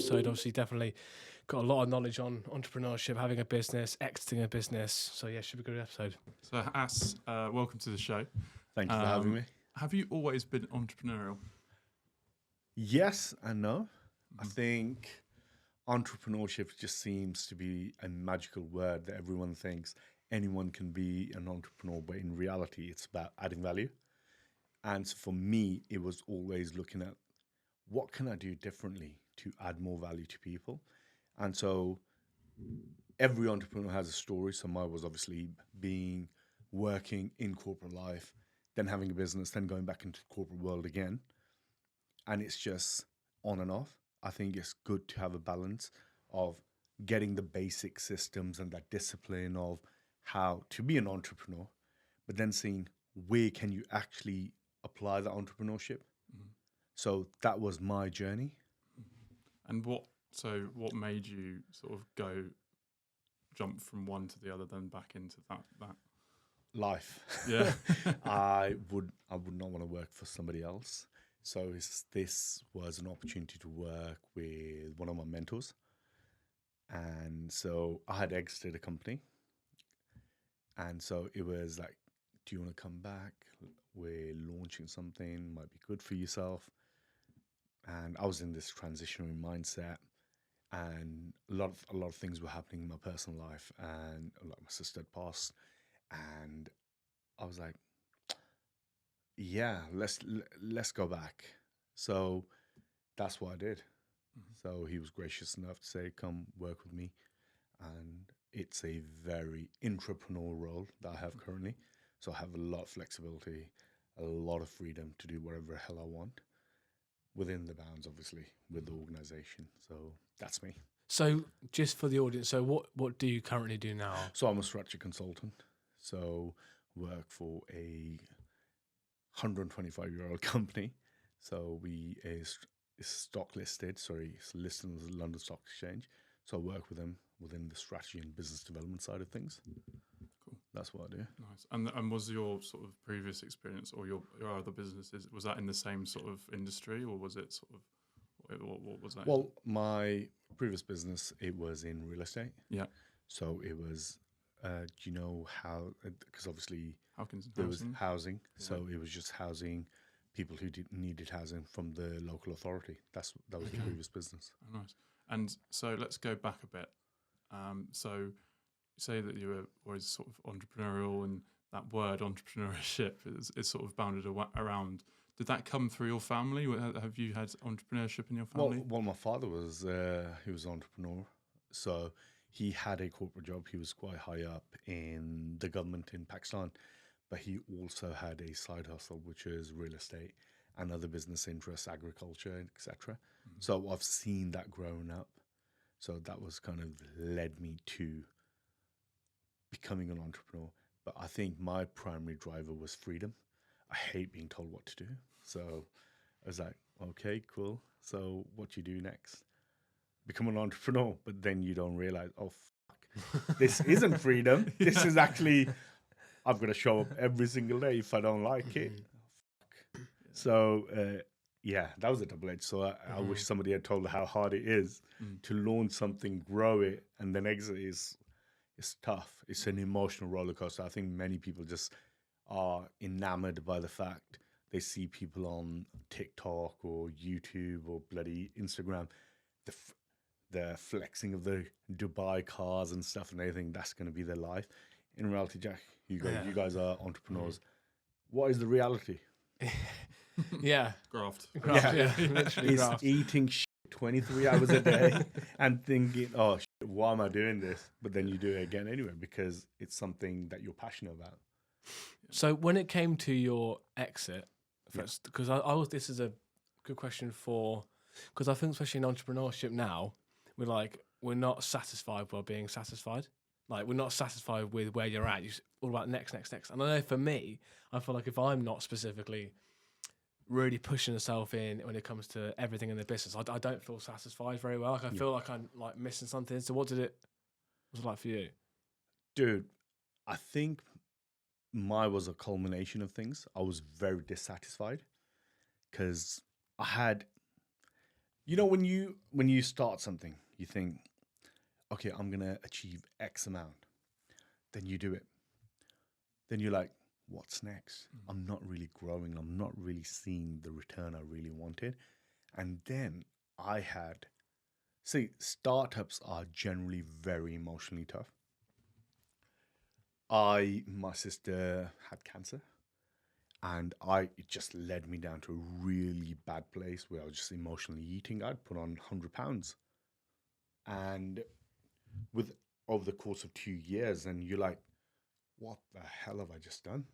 episode. Obviously, definitely got a lot of knowledge on entrepreneurship, having a business, exiting a business. So yeah, should be a good episode. So As, welcome to the show. Thank you for having me. Have you always been entrepreneurial? Yes and no. I think entrepreneurship just seems to be a magical word that everyone thinks anyone can be an entrepreneur, but in reality, it's about adding value. And so for me, it was always looking at what can I do differently to add more value to people. And so every entrepreneur has a story. So mine was obviously working in corporate life, then having a business, then going back into the corporate world again. And it's just on and off. I think it's good to have a balance of getting the basic systems and that discipline of how to be an entrepreneur, but then seeing where can you actually apply the entrepreneurship. So that was my journey. And what made you sort of jump from one to the other, then back into that? Life. Yeah. I would not want to work for somebody else. So this was an opportunity to work with one of my mentors. And so I had exited a company. And so it was like, do you want to come back? We're launching something, might be good for yourself. And I was in this transitionary mindset, and a lot of things were happening in my personal life, and my sister had passed, and I was like, yeah, let's go back. So that's what I did. So he was gracious enough to say, come work with me. And it's a very entrepreneurial role that I have currently. So I have a lot of flexibility, a lot of freedom to do whatever the hell I want within the bounds, obviously, with the organization. So that's me. So just for the audience, so what do you currently do now? So I'm a structure consultant. So work for a 125-year-old company. So we is stock listed. It's listed on the London Stock Exchange. So I work with them within the strategy and business development side of things. Cool. That's what I do. Nice. And was your sort of previous experience or your other businesses, was that in the same sort of industry, or was it sort of, what was that? Well, my previous business, it was in real estate. Yeah. So it was, do you know how, because obviously There was housing. Yeah. So it was just housing people who needed housing from the local authority. That was the previous business. Oh, nice. And so let's go back a bit. So you say that you were always sort of entrepreneurial, and that word entrepreneurship is sort of bounded around. Did that come through your family? Have you had entrepreneurship in your family? Well, my father was he was an entrepreneur, so he had a corporate job. He was quite high up in the government in Pakistan, but he also had a side hustle, which is real estate and other business interests, agriculture, etc. So I've seen that growing up. So that was kind of led me to becoming an entrepreneur. But I think my primary driver was freedom. I hate being told what to do. So I was like, okay, cool. So what do you do next? Become an entrepreneur. But then you don't realize, oh, fuck, this isn't freedom. This is actually, I've got to show up every single day if I don't like it. Fuck. So, yeah, that was a double-edged sword. I wish somebody had told how hard it is to launch something, grow it, and then exit is tough. It's an emotional roller coaster. I think many people just are enamored by the fact they see people on TikTok or YouTube or bloody Instagram, the flexing of the Dubai cars and stuff, and they think that's going to be their life. In reality, Jack, you guys are entrepreneurs. What is the reality? Yeah. Graft. Yeah. Literally It's graft. eating shit 23 hours a day and thinking, oh, shit, why am I doing this? But then you do it again anyway because it's something that you're passionate about. So when it came to your exit, because this is a good question because I think especially in entrepreneurship now, we're not satisfied by being satisfied. Like we're not satisfied with where you're at. You're all about next. And I know for me, I feel like if I'm not specifically really pushing myself in when it comes to everything in the business, I don't feel satisfied very well. Like I feel like I'm like missing something. So what was it like for you? Dude, I think mine was a culmination of things. I was very dissatisfied because I had You know, when you start something, you think, okay, I'm gonna achieve X amount. Then you do it. Then you're like, what's next? I'm not really growing. I'm not really seeing the return I really wanted. And then I had, see, startups are generally very emotionally tough. My sister had cancer, and it just led me down to a really bad place where I was just emotionally eating. I'd put on 100 pounds, and with over the course of 2 years, and you're like, what the hell have I just done?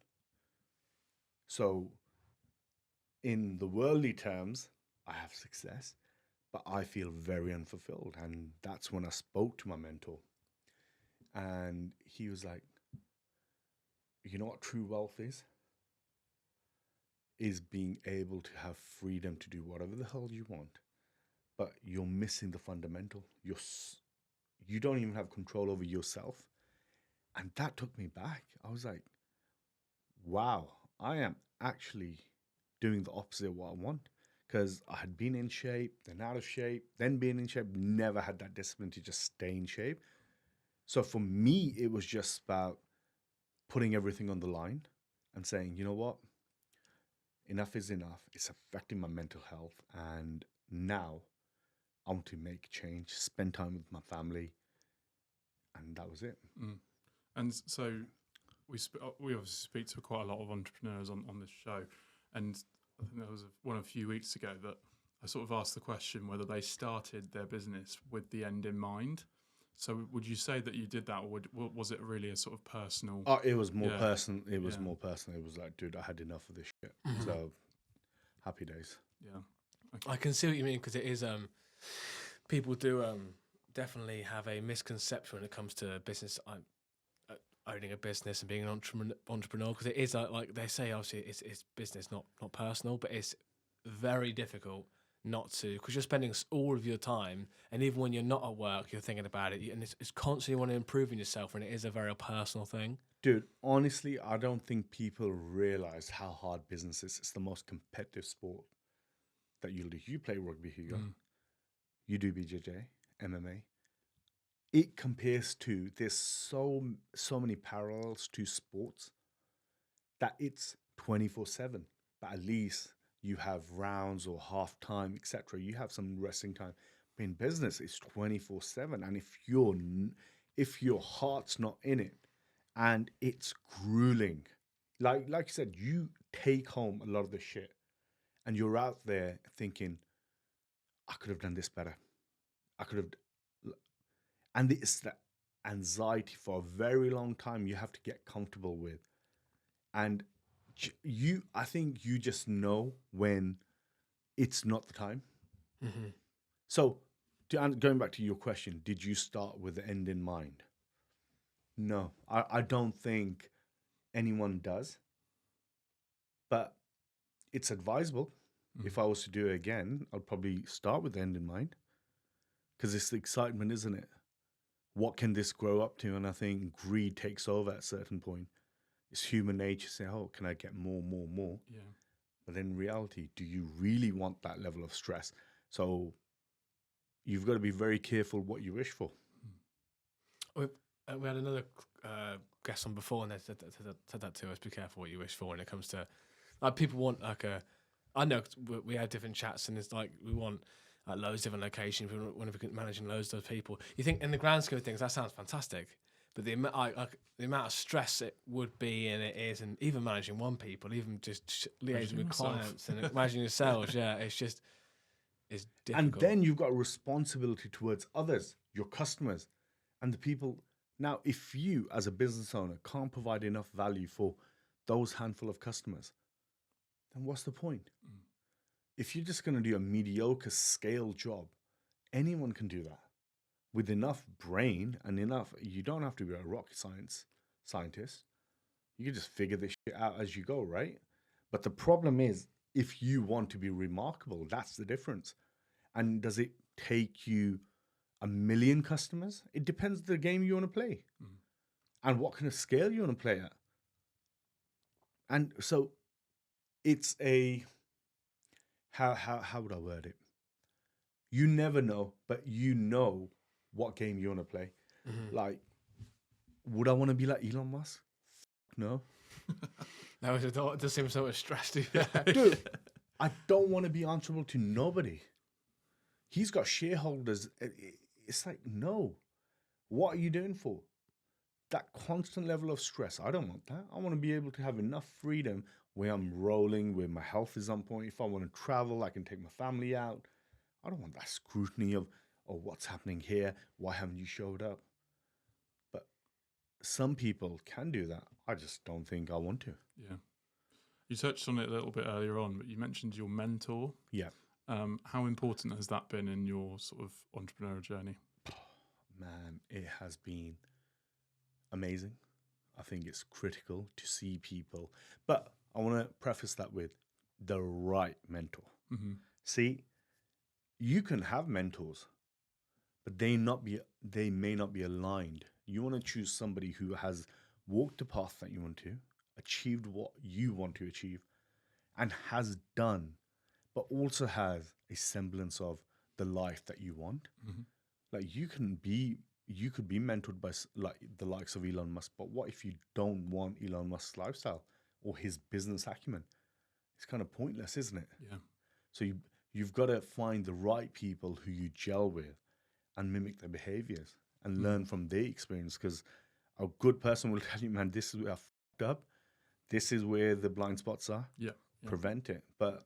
So, in the worldly terms, I have success, but I feel very unfulfilled. And that's when I spoke to my mentor, and he was like, you know what true wealth is being able to have freedom to do whatever the hell you want, but you're missing the fundamental. You don't even have control over yourself. And that took me back. I was like, wow, I am actually doing the opposite of what I want. Because I had been in shape, then out of shape, then being in shape, never had that discipline to just stay in shape. So for me, it was just about putting everything on the line and saying, you know what? Enough is enough. It's affecting my mental health. And now I want to make change, spend time with my family. And that was it. Mm. And so we obviously speak to quite a lot of entrepreneurs on this show, and I think there was one a few weeks ago that I sort of asked the question whether they started their business with the end in mind. So would you say that you did that, or was it really a sort of personal? Oh, it was more Yeah. personal. It was Yeah. more personal. It was like, dude, I had enough of this shit. Mhm. So happy days. Yeah. Okay. I can see what you mean, because it is people do definitely have a misconception when it comes to business, owning a business and being an entrepreneur, because it is like they say, obviously it's business, not personal, but it's very difficult not to, because you're spending all of your time, and even when you're not at work, you're thinking about it, and it's constantly want to improve in yourself, and it is a very personal thing. Dude, honestly, I don't think people realize how hard business is. It's the most competitive sport that you'll do. You play rugby here, you do BJJ, MMA. It compares to, there's so many parallels to sports that it's 24/7. But at least you have rounds or half time, etc. You have some resting time. But in business, it's 24/7. And if your heart's not in it, and it's grueling, like you said, you take home a lot of the shit, and you're out there thinking, I could have done this better. I could have, and it's that anxiety for a very long time you have to get comfortable with. And I think you just know when it's not the time. Mm-hmm. So, going back to your question, did you start with the end in mind? No, I don't think anyone does, but it's advisable. If I was to do it again, I'd probably start with the end in mind, because it's the excitement, isn't it? What can this grow up to? And I think greed takes over at a certain point. It's human nature to say, oh, can I get more, more, more? Yeah. But in reality, do you really want that level of stress? So you've got to be very careful what you wish for. We had another guest on before, and they said that to us. Be careful what you wish for when it comes to, like, people want like a. I know we had different chats, and it's like we want loads of different locations. We want to be managing loads of those people. You think in the grand scheme of things that sounds fantastic, but the amount of stress it would be, and it is, and even managing one people, even just liaising with clients and managing yourselves, yeah, it's just it's difficult. And then you've got a responsibility towards others, your customers, and the people. Now, if you, as a business owner, can't provide enough value for those handful of customers, then what's the point? If you're just going to do a mediocre scale job, anyone can do that with enough brain and enough. You don't have to be a rocket scientist. You can just figure this shit out as you go, right? But the problem is, if you want to be remarkable, that's the difference. And does it take you 1 million customers? It depends the game you want to play and what kind of scale you want to play at. And so it's a, how would I word it? You never know, but you know what game you want to play. Like, would I want to be like Elon Musk? No. That was it does seem so much stress to you. Dude, I don't want to be answerable to nobody. He's got shareholders. It's like, no. What are you doing for? That constant level of stress. I don't want that. I want to be able to have enough freedom where I'm rolling, where my health is on point. If I want to travel, I can take my family out. I don't want that scrutiny of, oh, what's happening here? Why haven't you showed up? But some people can do that. I just don't think I want to. Yeah. You touched on it a little bit earlier on, but you mentioned your mentor. Yeah. How important has that been in your sort of entrepreneurial journey? Man, it has been amazing. I think it's critical to see people. But I want to preface that with the right mentor. Mm-hmm. See, you can have mentors, but they may not be aligned. You want to choose somebody who has walked the path that you want to, achieved what you want to achieve, and has done, but also has a semblance of the life that you want. Mm-hmm. Like you could be mentored by like the likes of Elon Musk, but what if you don't want Elon Musk's lifestyle or his business acumen? It's kind of pointless, isn't it? Yeah. So you've got to find the right people who you gel with and mimic their behaviors and learn from their experience. Because a good person will tell you, man, this is where I fucked up. This is where the blind spots are. Yeah. Prevent it. But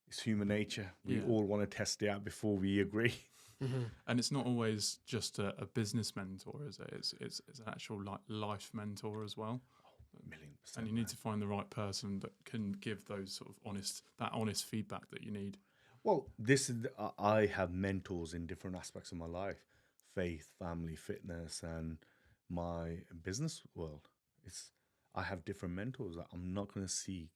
it's human nature. We Yeah. all want to test it out before we agree. And it's not always just a business mentor, is it? It's an actual life mentor as well. 1,000,000%. And you need to find the right person that can give those sort of honest feedback that you need. Well, I have mentors in different aspects of my life: faith, family, fitness, and my business world. I have different mentors. I'm not going to seek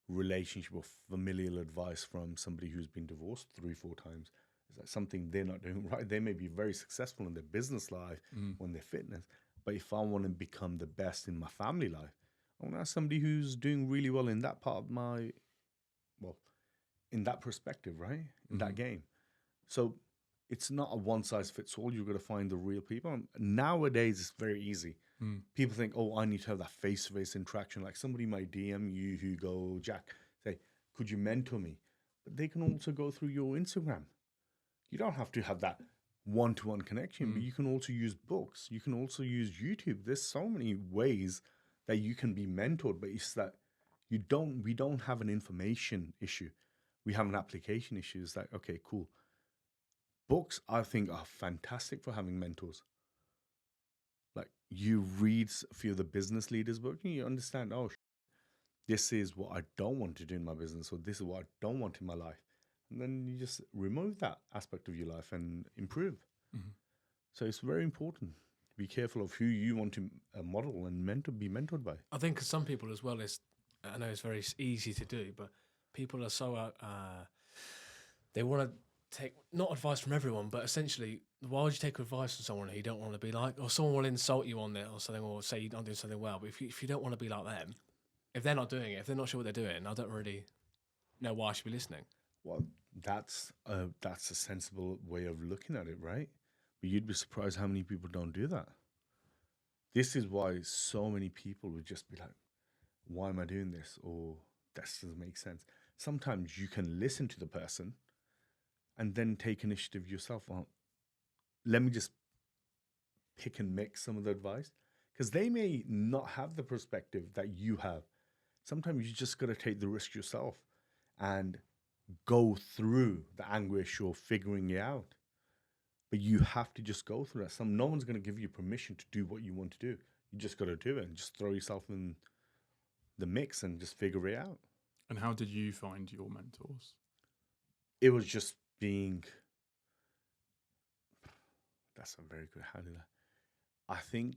relationship or familial advice from somebody who's been divorced 3-4 times. Is that something they're not doing right? They may be very successful in their business life, on their fitness, but if I want to become the best in my family life, I want to ask somebody who's doing really well in that part of in that perspective, right? In that game. So it's not a one size fits all. You've got to find the real people. And nowadays, it's very easy. People think, oh, I need to have that face-to-face interaction. Like somebody might DM you who go, Jack, say, could you mentor me? But they can also go through your Instagram. You don't have to have that one-to-one connection, but you can also use books. You can also use YouTube. There's so many ways that you can be mentored, but it's that we don't have an information issue. We have an application issue. It's like, okay, cool. Books, I think, are fantastic for having mentors. Like you read a few of the business leaders' books and you understand, oh, this is what I don't want to do in my business, or this is what I don't want in my life. And then you just remove that aspect of your life and improve. So it's very important to be careful of who you want to model and be mentored by. I think 'cause some people as well, I know it's very easy to do, but people are so, they want to take, not advice from everyone, but essentially, why would you take advice from someone who you don't want to be like, or someone will insult you on it or something, or say you're not doing something well, but if you don't want to be like them, if they're not doing it, if they're not sure what they're doing, I don't really know why I should be listening. Well, that's a sensible way of looking at it, right? But you'd be surprised how many people don't do that. This is why so many people would just be like, why am I doing this? Or this doesn't make sense. Sometimes you can listen to the person and then take initiative yourself. Well, let me just pick and mix some of the advice, because they may not have the perspective that you have. Sometimes you just got to take the risk yourself and go through the anguish or figuring it out. But you have to just go through that. No one's going to give you permission to do what you want to do. You just got to do it and just throw yourself in the mix and just figure it out. And how did you find your mentors? It was just being... That's a very good handle. I think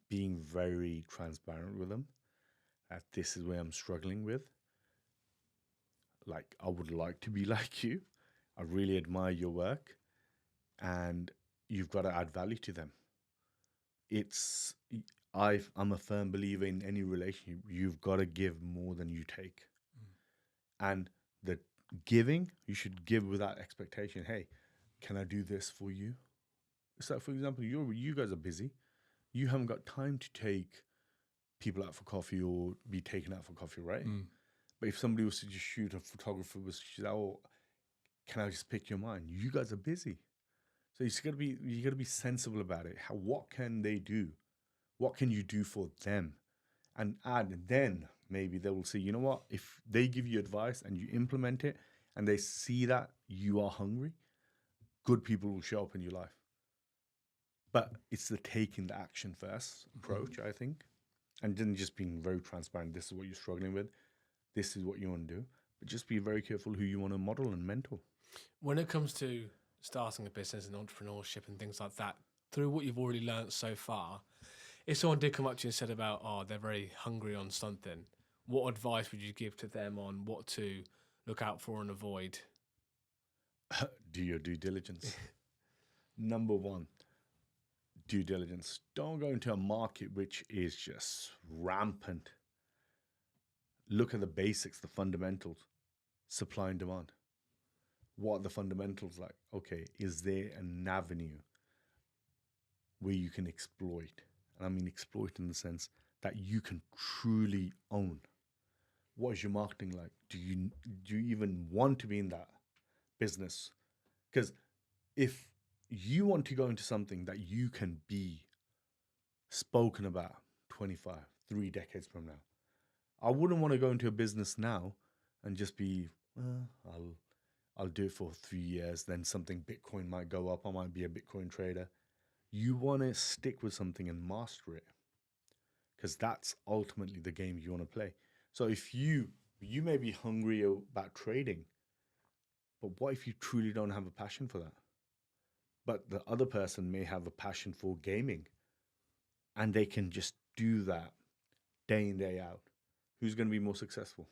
being very transparent with them, that this is where I'm struggling with. Like, I would like to be like you. I really admire your work. And you've got to add value to them. I'm a firm believer in any relationship. You've got to give more than you take. And the giving, you should give without expectation. Hey, can I do this for you? So, for example, you guys are busy. You haven't got time to take people out for coffee or be taken out for coffee, right? But if somebody was to just shoot, a photographer was to shoot, oh, can I just pick your mind? You guys are busy. So you gotta be sensible about it. What can they do? What can you do for them? And then maybe they will see, you know what, if they give you advice and you implement it and they see that you are hungry, good people will show up in your life. But it's the taking the action first approach, I think. And then just being very transparent. This is what you're struggling with. This is what you want to do. But just be very careful who you want to model and mentor. When it comes to starting a business and entrepreneurship and things like that, through what you've already learned so far, if someone did come up to you and said about, oh, they're very hungry on something, what advice would you give to them on what to look out for and avoid? Do your due diligence. Number one, due diligence. Don't go into a market which is just rampant. Look at the basics, the fundamentals, supply and demand. What are the fundamentals like? Okay, is there an avenue where you can exploit? And I mean exploit in the sense that you can truly own. What is your marketing like? Do you even want to be in that business? Because if you want to go into something that you can be spoken about 3 decades from now, I wouldn't want to go into a business now and just be, I'll do it for 3 years, then something Bitcoin might go up, I might be a Bitcoin trader. You want to stick with something and master it, because that's ultimately the game you want to play. So if you may be hungry about trading, but what if you truly don't have a passion for that? But the other person may have a passion for gaming, and they can just do that day in, day out. Who's going to be more successful?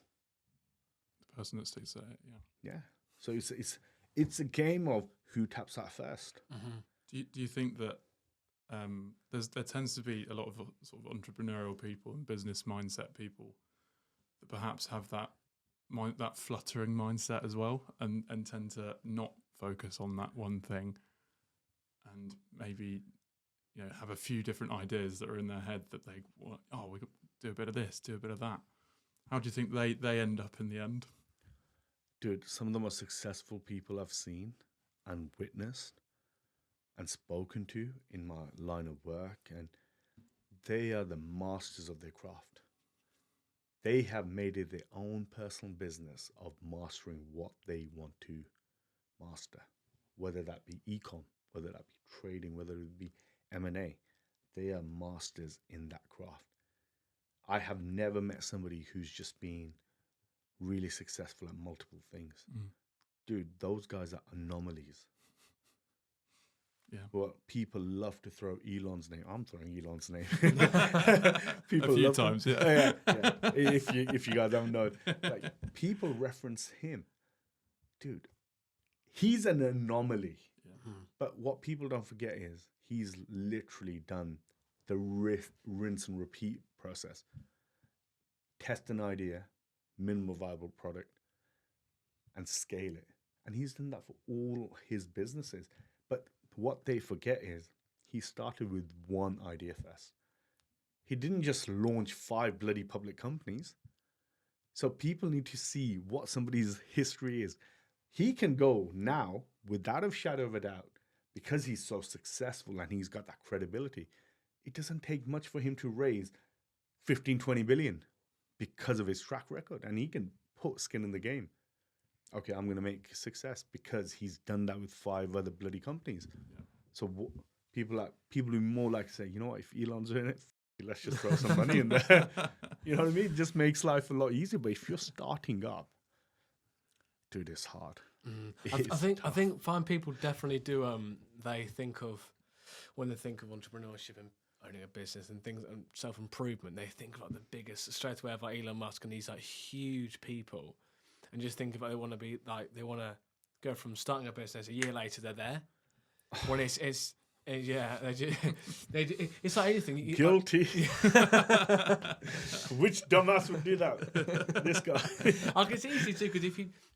The person that sticks at it, yeah. Yeah. So it's a game of who taps out first. Do you think that there tends to be a lot of sort of entrepreneurial people and business mindset people that perhaps have that fluttering mindset as well, and tend to not focus on that one thing, and maybe have a few different ideas that are in their head that they want, we could do a bit of this, do a bit of that. How do you think they end up in the end? Dude, some of the most successful people I've seen and witnessed and spoken to in my line of work, and they are the masters of their craft. They have made it their own personal business of mastering what they want to master, whether that be e-com, whether that be trading, whether it be M&A. They are masters in that craft. I have never met somebody who's just been really successful at multiple things. Dude, those guys are anomalies. Yeah. Well, people love to throw Elon's name. I'm throwing Elon's name. People a few times, yeah. Yeah. If you guys don't know, like, people reference him. Dude, he's an anomaly. Yeah. But what people don't forget is he's literally done the rinse and repeat process. Test an idea, minimal viable product, and scale it. And he's done that for all his businesses. But what they forget is he started with one idea first. He didn't just launch 5 bloody public companies. So people need to see what somebody's history is. He can go now, without a shadow of a doubt, because he's so successful and he's got that credibility. It doesn't take much for him to raise 15, 20 billion because of his track record. And he can put skin in the game. Okay, I'm going to make success because he's done that with 5 other bloody companies. Yeah. So people who more like to say, you know what, if Elon's doing it, let's just throw some money in there. You know what I mean? It just makes life a lot easier. But if you're starting up, dude, it's hard. I think fine people definitely do. They think of, when they think of entrepreneurship and owning a business and things and self-improvement, they think of like the biggest, straight away of like Elon Musk and these like huge people, and just think about they want to go from starting a business, a year later they're there. When it's Yeah, it's like anything. Guilty. Which dumbass would do that? This guy. Like it's easy too, because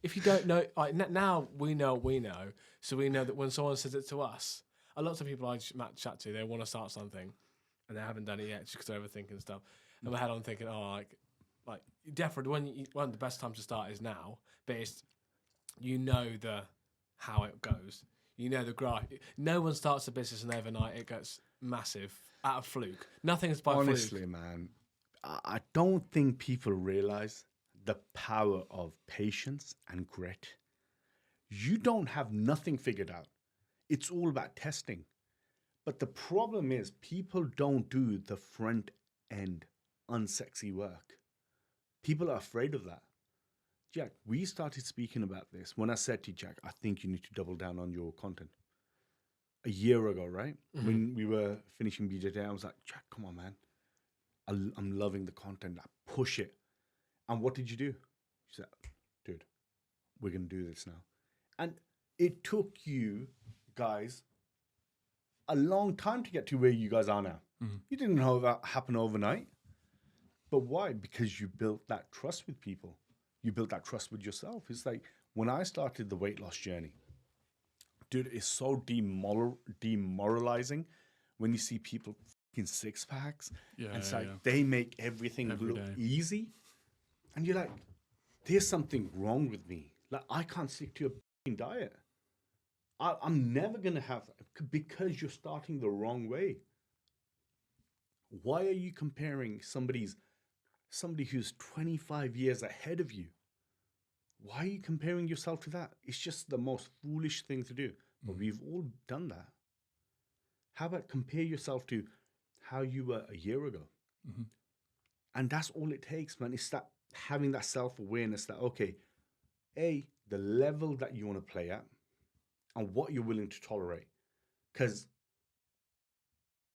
if you don't know, like now we know, so we know that when someone says it to us, a lot of people I chat to, they want to start something, and they haven't done it yet just because they're overthinking stuff. And my head on thinking, oh, like definitely one of the best times to start is now, but it's how it goes. You know the graph. No one starts a business and overnight it gets massive out of fluke. Nothing's by fluke. Honestly, man, I don't think people realize the power of patience and grit. You don't have nothing figured out. It's all about testing. But the problem is people don't do the front end unsexy work. People are afraid of that. Jack, we started speaking about this when I said to you, Jack, I think you need to double down on your content. A year ago, right? Mm-hmm. When we were finishing BJJ, I was like, Jack, come on, man. I'm loving the content. I push it. And what did you do? You said, dude, we're going to do this now. And it took you guys a long time to get to where you guys are now. Mm-hmm. You didn't know that happened overnight. But why? Because you built that trust with people. You built that trust with yourself. It's like when I started the weight loss journey, dude, it's so demoralizing when you see people in six packs. Yeah, and it's like they make everything Every look day. easy. And you're like, there's something wrong with me. Like, I can't stick to a diet. I'm never going to have, because you're starting the wrong way. Why are you comparing somebody who's 25 years ahead of you? Why are you comparing yourself to that? It's just the most foolish thing to do. But we've all done that. How about compare yourself to how you were a year ago? Mm-hmm. And that's all it takes, man. It's that having that self-awareness that, okay, the level that you want to play at and what you're willing to tolerate. Because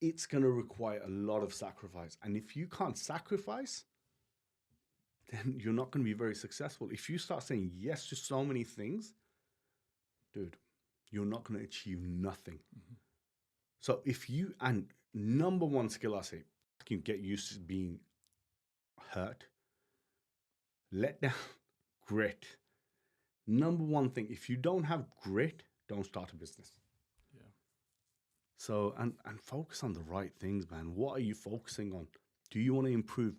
it's going to require a lot of sacrifice. And if you can't sacrifice, then you're not going to be very successful. If you start saying yes to so many things, dude, you're not going to achieve nothing. Mm-hmm. So and number one skill I say, you can get used to being hurt, let down, grit. Number one thing, if you don't have grit, don't start a business. Yeah. So, and focus on the right things, man. What are you focusing on? Do you want to improve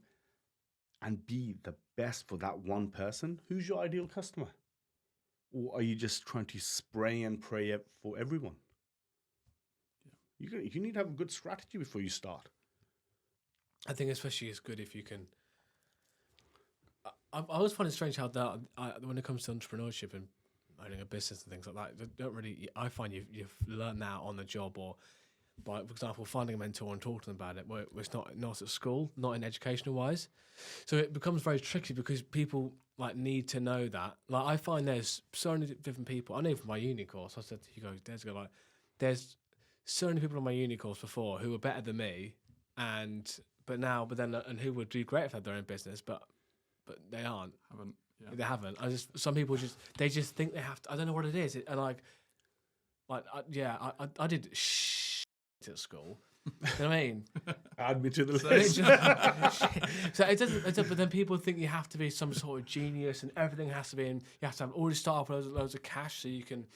and be the best for that one person? Who's your ideal customer? Or are you just trying to spray and pray for everyone? Yeah. You need to have a good strategy before you start. I think especially it's good if you can. I always find it strange how when it comes to entrepreneurship and owning a business and things like that, they don't really. I find you've learned that on the job, or by, for example, finding a mentor and talking about it, where it's not at school, not in educational wise. So it becomes very tricky because people need to know that. Like, I find there's so many different people. I know from my uni course, I said to you guys, there's so many people on my uni course before who were better than me, and who would do great if they had their own business, but they aren't. Haven't. Yeah. They haven't. Some people just think they have to. I don't know what it is. I did at school. You know what I mean? Add me to the list. So it doesn't. But then people think you have to be some sort of genius, and everything has to be. You have to have already start off with loads of cash, so you can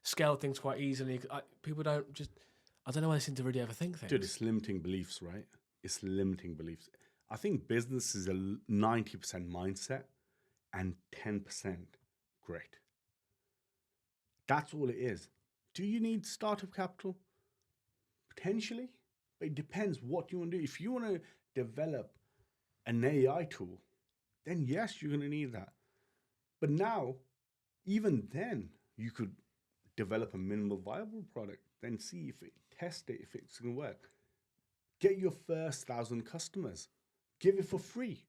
scale things quite easily. People don't just. I don't know why they seem to really ever think things. Dude, it's limiting beliefs, right? It's limiting beliefs. I think business is a 90% mindset and 10% grit. That's all it is. Do you need startup capital? Potentially. But it depends what you want to do. If you want to develop an AI tool, then yes, you're going to need that. But now, even then, you could develop a minimal viable product, then see test it, if it's going to work. Get your first 1,000 customers. Give it for free.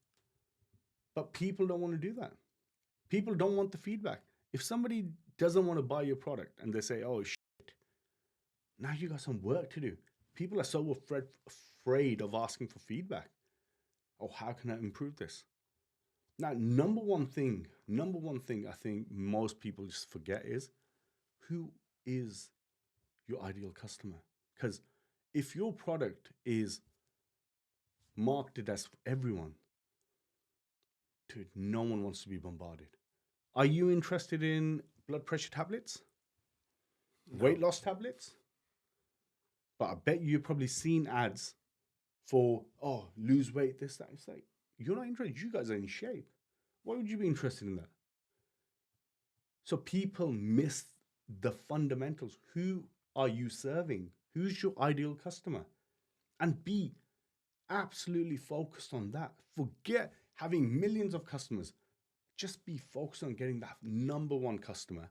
But people don't want to do that. People don't want the feedback. If somebody doesn't want to buy your product and they say, oh, shit, now you got some work to do. People are so afraid of asking for feedback. Oh, how can I improve this? Now, number one thing I think most people just forget is, who is your ideal customer? Because if your product is marketed as for everyone, dude, no one wants to be bombarded. Are you interested in blood pressure tablets? Weight loss tablets? But I bet you've probably seen ads for, oh, lose weight, this, that. It's like, you're not interested. You guys are in shape. Why would you be interested in that? So people miss the fundamentals. Who are you serving? Who's your ideal customer? And be absolutely focused on that. Forget having millions of customers. Just be focused on getting that number one customer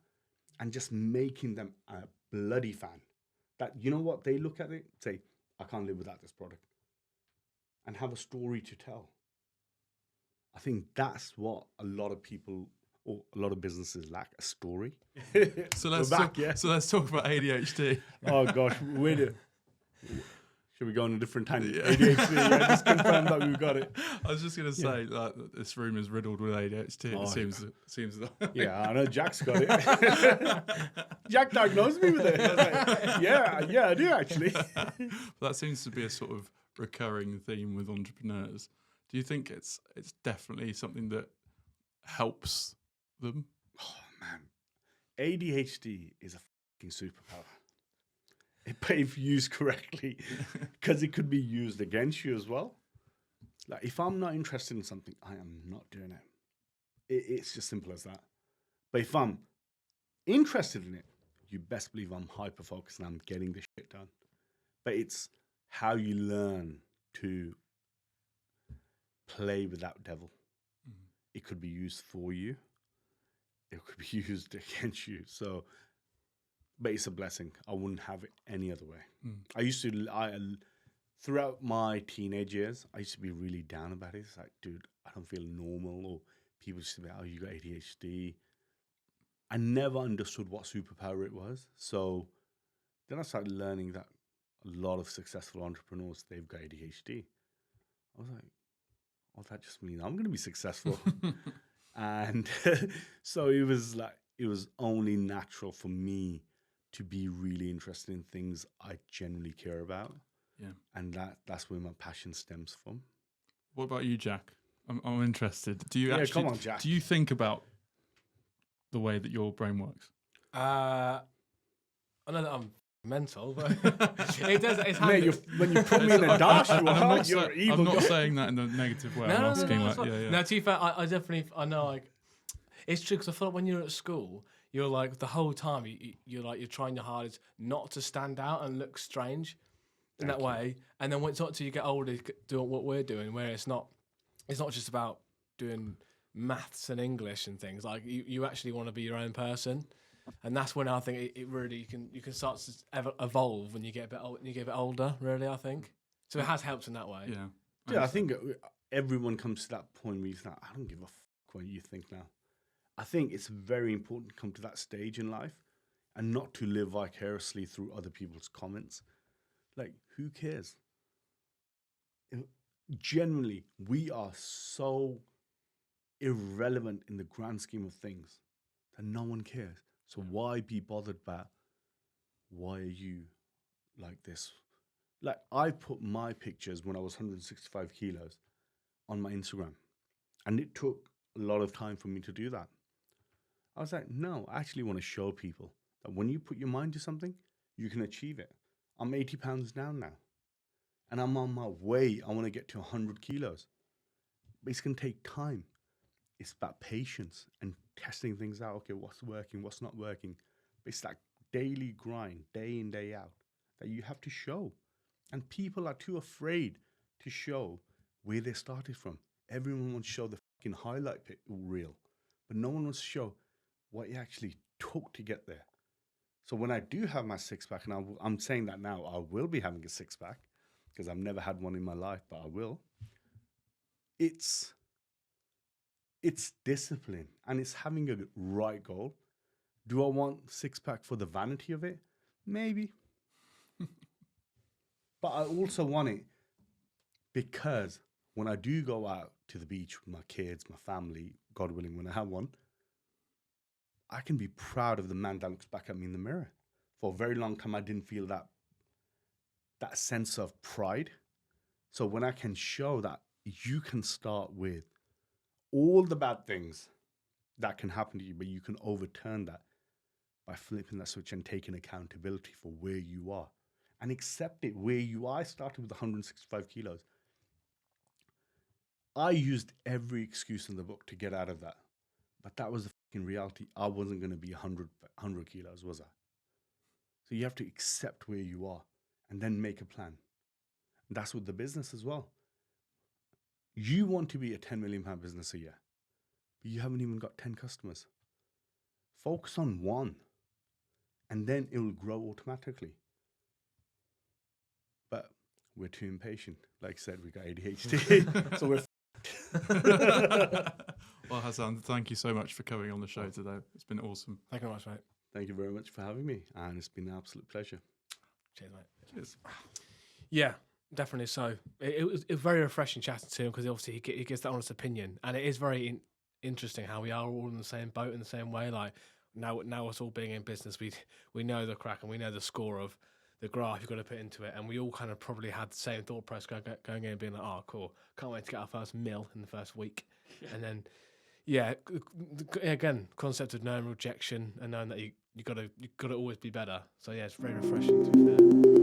and just making them a bloody fan. That, you know what, they look at it, say, I can't live without this product. And have a story to tell. I think that's what a lot of people or a lot of businesses lack, a story. So let's talk about ADHD. Oh gosh, should we go on a different tangent? Yeah. ADHD, yeah, just confirm that we've got it. I was just going to say, like, this room is riddled with ADHD. Oh, it seems like. Yeah, I know Jack's got it. Jack diagnosed me with it. I was like, yeah, I do actually. That seems to be a sort of recurring theme with entrepreneurs. Do you think it's definitely something that helps them? Oh man, ADHD is a fucking superpower. But if used correctly, because it could be used against you as well. Like, if I'm not interested in something, I am not doing it. It's just simple as that. But if I'm interested in it, you best believe I'm hyper focused and I'm getting this shit done. But it's how you learn to play with that devil. Mm-hmm. It could be used for you. It could be used against you. So, but it's a blessing. I wouldn't have it any other way. I used to, throughout my teenage years, I used to be really down about it. It's like, dude, I don't feel normal. Or people used to be, oh, you got ADHD. I never understood what superpower it was. So then I started learning that a lot of successful entrepreneurs, they've got ADHD. I was like, oh, that just means I'm going to be successful. And so it was only natural for me to be really interested in things I genuinely care about. Yeah. And that's where my passion stems from. What about you, Jack? I'm interested. Do you come on, Jack. Do you think about the way that your brain works? I know that I'm mental, but it does. It's handy. Mate, when you put me in a dash, you're evil. I'm not saying that in a negative way. I'm asking No, to be fair, I definitely, I know, like, it's true, because I feel like when you're at school, you're like, the whole time, you're trying your hardest not to stand out and look strange in that way. And then once you get older, doing what we're doing, where it's not just about doing maths and English and things. Like, you actually want to be your own person. And that's when I think it really, you can start to evolve when you get a bit older, really, I think. So it has helped in that way. Yeah. Yeah, I think everyone comes to that point where you're like, I don't give a fuck what you think now. I think it's very important to come to that stage in life and not to live vicariously through other people's comments. Like, who cares? Generally, we are so irrelevant in the grand scheme of things that no one cares. So why be bothered about, why are you like this? Like, I put my pictures when I was 165 kilos on my Instagram, and it took a lot of time for me to do that. I was like, no, I actually want to show people that when you put your mind to something, you can achieve it. I'm 80 pounds down now, and I'm on my way. I want to get to 100 kilos. But it's going to take time. It's about patience and testing things out. Okay, what's working, what's not working. But it's that daily grind, day in, day out, that you have to show. And people are too afraid to show where they started from. Everyone wants to show the fucking highlight reel, but no one wants to show what it actually took to get there. So when I do have my six-pack, and I'm saying that now, I will be having a six-pack, because I've never had one in my life, but I will. It's discipline, and it's having a right goal. Do I want six-pack for the vanity of it? Maybe. But I also want it because when I do go out to the beach with my kids, my family, God willing, when I have one, I can be proud of the man that looks back at me in the mirror. For a very long time, I didn't feel that that sense of pride. So when I can show that you can start with all the bad things that can happen to you, but you can overturn that by flipping that switch and taking accountability for where you are and accept it where you are. I started with 165 kilos. I used every excuse in the book to get out of that. But that was the fucking reality. I wasn't going to be 100 kilos, was I? So you have to accept where you are and then make a plan. And that's with the business as well. You want to be a £10 million business a year, but you haven't even got 10 customers. Focus on one, and then it will grow automatically. But we're too impatient. Like I said, we got ADHD, so we're Well, Hassan, thank you so much for coming on the show today. It's been awesome. Thank you very much, mate. Thank you very much for having me, and it's been an absolute pleasure. Cheers, mate. Cheers. Yeah, definitely. So it was very refreshing chatting to him because obviously he gives that honest opinion, and it is very interesting how we are all in the same boat in the same way. Like now us all being in business, we know the crack and we know the score of the graph you've got to put into it, and we all kind of probably had the same thought process going in and being like, oh, cool, can't wait to get our first mil in the first week, and then. Yeah, again, concept of knowing rejection and knowing that you got to always be better. So yeah, it's very refreshing to be fair.